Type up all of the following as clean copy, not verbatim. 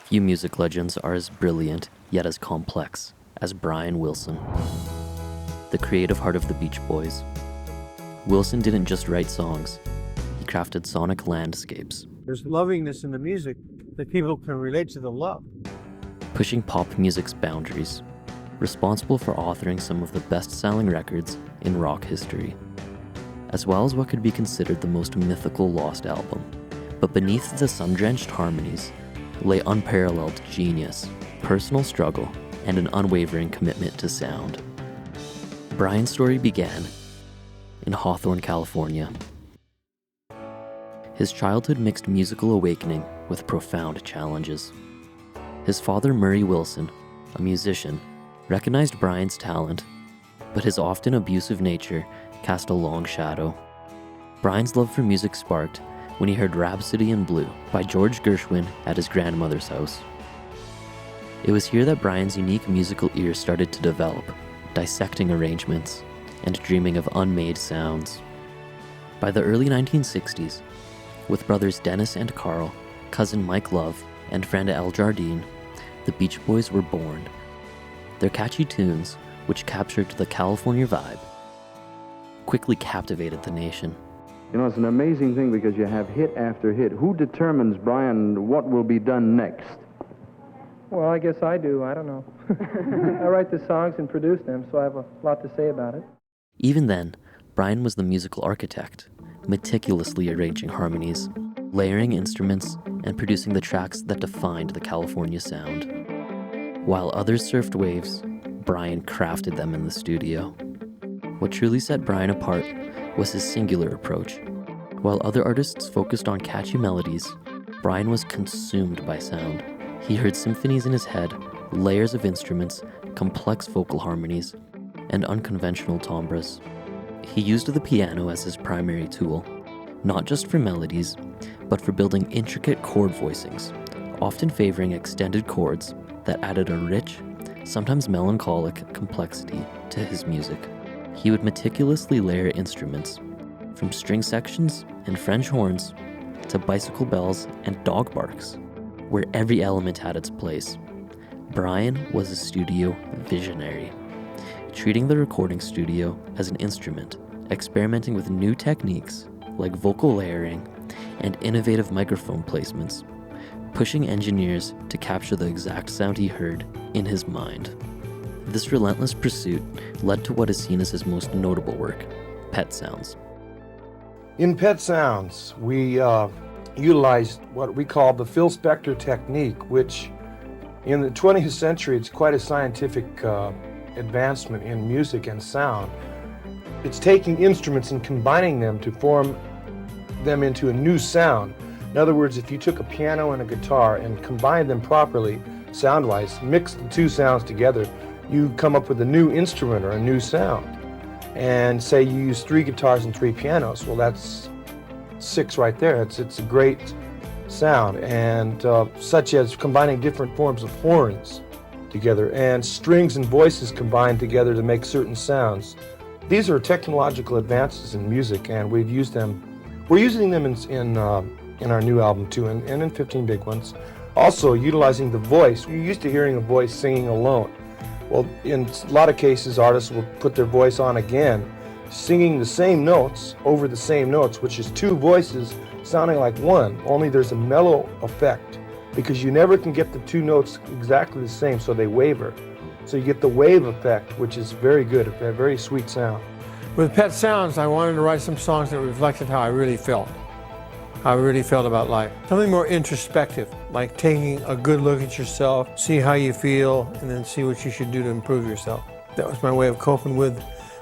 Few music legends are as brilliant, yet as complex, as Brian Wilson, the creative heart of the Beach Boys. Wilson didn't just write songs, he crafted sonic landscapes, There's lovingness in the music that people can relate to the love. pushing pop music's boundaries, responsible for authoring some of the best-selling records in rock history, as well as what could be considered the most mythical lost album. But beneath the sun-drenched harmonies lay unparalleled genius, personal struggle, and an unwavering commitment to sound. Brian's story began in Hawthorne, California. His childhood mixed musical awakening with profound challenges. His father, Murray Wilson, a musician, recognized Brian's talent, but his often abusive nature cast a long shadow. Brian's love for music sparked when he heard Rhapsody in Blue by George Gershwin at his grandmother's house. It was here that Brian's unique musical ear started to develop, dissecting arrangements and dreaming of unmade sounds. By the early 1960s, with brothers Dennis and Carl, cousin Mike Love, and friend Al Jardine, the Beach Boys were born. Their catchy tunes, which captured the California vibe, quickly captivated the nation. You know, it's an amazing thing because you have hit after hit. Who determines, Brian, what will be done next? Well, I guess I do. I don't know. I write the songs and produce them, so I have a lot to say about it. Even then, Brian was the musical architect, meticulously arranging harmonies, layering instruments, and producing the tracks that defined the California sound. While others surfed waves, Brian crafted them in the studio. What truly set Brian apart was his singular approach. While other artists focused on catchy melodies, Brian was consumed by sound. He heard symphonies in his head, layers of instruments, complex vocal harmonies, and unconventional timbres. He used the piano as his primary tool, not just for melodies, but for building intricate chord voicings, often favoring extended chords that added a rich, sometimes melancholic complexity to his music. He would meticulously layer instruments, from string sections and French horns to bicycle bells and dog barks, where every element had its place. Brian was a studio visionary, treating the recording studio as an instrument, experimenting with new techniques like vocal layering and innovative microphone placements, pushing engineers to capture the exact sound he heard in his mind. This relentless pursuit led to what is seen as his most notable work, Pet Sounds. In Pet Sounds, we utilized what we call the Phil Spector technique, which in the 20th century, it's quite a scientific advancement in music and sound. It's taking instruments and combining them to form them into a new sound. In other words, if you took a piano and a guitar and combined them properly, sound-wise, mixed the two sounds together, you come up with a new instrument or a new sound. And say you use 3 guitars and 3 pianos, well, that's 6 right there. It's a great sound, and such as combining different forms of horns together and strings and voices combined together to make certain sounds. These are technological advances in music, and we've used them. We're using them in our new album too, and in 15 Big Ones. Also utilizing the voice. You're used to hearing a voice singing alone. Well, in a lot of cases, artists will put their voice on again, singing the same notes over the same notes, which is 2 voices sounding like one, only there's a mellow effect because you never can get the 2 notes exactly the same, so they waver. So you get the wave effect, which is very good, a very sweet sound. With Pet Sounds, I wanted to write some songs that reflected how I really felt about life. Something more introspective, like taking a good look at yourself, see how you feel, and then see what you should do to improve yourself. That was my way of coping with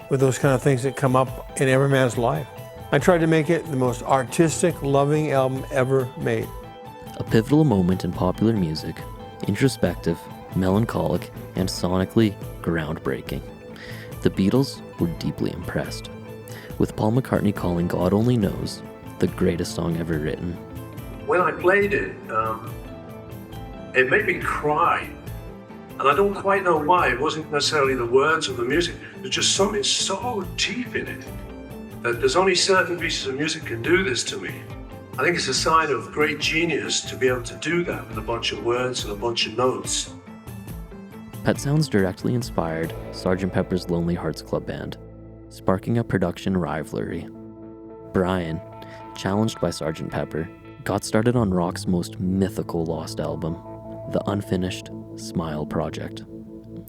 those kind of things that come up in every man's life. I tried to make it the most artistic, loving album ever made. A pivotal moment in popular music, introspective, melancholic, and sonically groundbreaking. The Beatles were deeply impressed, with Paul McCartney calling God Only Knows the greatest song ever written. When I played it, it made me cry. And I don't quite know why. It wasn't necessarily the words or the music. There's just something so deep in it that there's only certain pieces of music can do this to me. I think it's a sign of great genius to be able to do that with a bunch of words and a bunch of notes. Pet Sounds directly inspired Sgt. Pepper's Lonely Hearts Club Band, sparking a production rivalry. Brian, challenged by Sgt. Pepper, got started on rock's most mythical lost album, the unfinished Smile Project,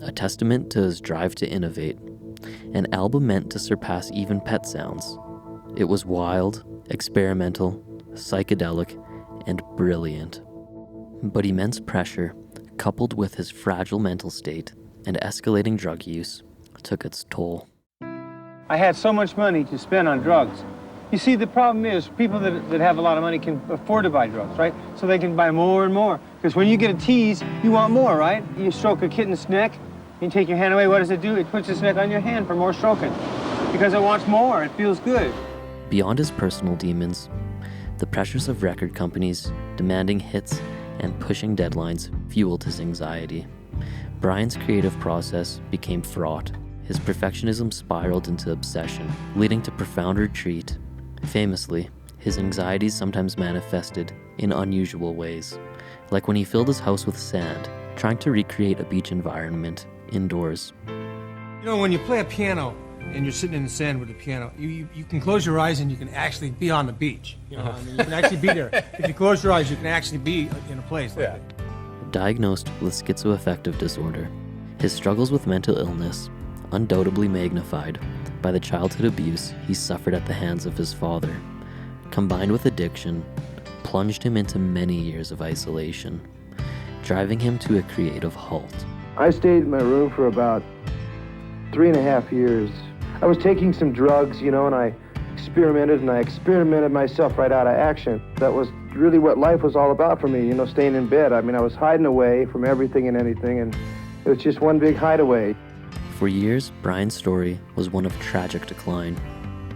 a testament to his drive to innovate, an album meant to surpass even Pet Sounds. It was wild, experimental, psychedelic, and brilliant. But immense pressure, coupled with his fragile mental state and escalating drug use, took its toll. I had so much money to spend on drugs. You see, the problem is people that have a lot of money can afford to buy drugs, right? So they can buy more and more. Because when you get a tease, you want more, right? You stroke a kitten's neck, you take your hand away, what does it do? It puts its neck on your hand for more stroking. Because it wants more, it feels good. Beyond his personal demons, the pressures of record companies demanding hits and pushing deadlines fueled his anxiety. Brian's creative process became fraught. His perfectionism spiraled into obsession, leading to profound retreat. Famously, his anxieties sometimes manifested in unusual ways, like when he filled his house with sand, trying to recreate a beach environment indoors. You know, when you play a piano and you're sitting in the sand with the piano, you can close your eyes and you can actually be on the beach. You know, I mean, you can actually be there. If you close your eyes, you can actually be in a place like that. Diagnosed with schizoaffective disorder, his struggles with mental illness, undoubtedly magnified by the childhood abuse he suffered at the hands of his father, combined with addiction, plunged him into many years of isolation, driving him to a creative halt. I stayed in my room for about 3.5 years. I was taking some drugs, you know, and I experimented myself right out of action. That was really what life was all about for me, you know, staying in bed. I mean, I was hiding away from everything and anything, and it was just one big hideaway. For years, Brian's story was one of tragic decline,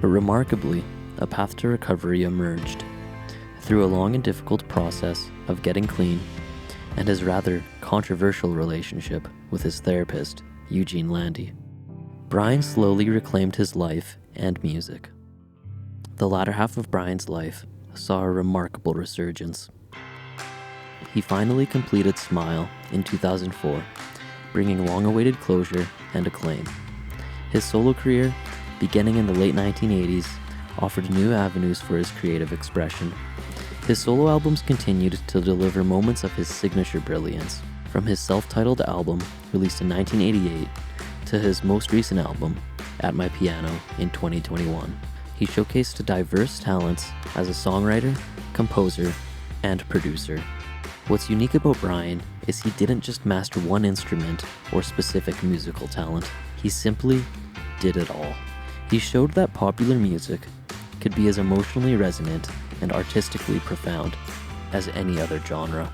but remarkably, a path to recovery emerged. Through a long and difficult process of getting clean, and his rather controversial relationship with his therapist, Eugene Landy, Brian slowly reclaimed his life and music. The latter half of Brian's life saw a remarkable resurgence. He finally completed Smile in 2004, bringing long-awaited closure and acclaim. His solo career, beginning in the late 1980s, offered new avenues for his creative expression. His solo albums continued to deliver moments of his signature brilliance, from his self-titled album released in 1988 to his most recent album, At My Piano, in 2021. He showcased diverse talents as a songwriter, composer, and producer. What's unique about Brian is he didn't just master one instrument or specific musical talent. He simply did it all. He showed that popular music could be as emotionally resonant and artistically profound as any other genre.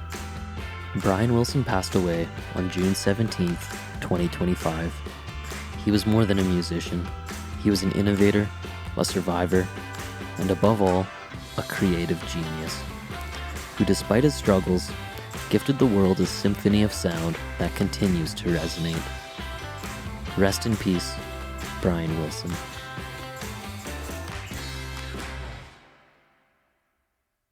Brian Wilson passed away on June 17th, 2025. He was more than a musician. He was an innovator, a survivor, and above all, a creative genius, who despite his struggles, gifted the world a symphony of sound that continues to resonate. Rest in peace, Brian Wilson.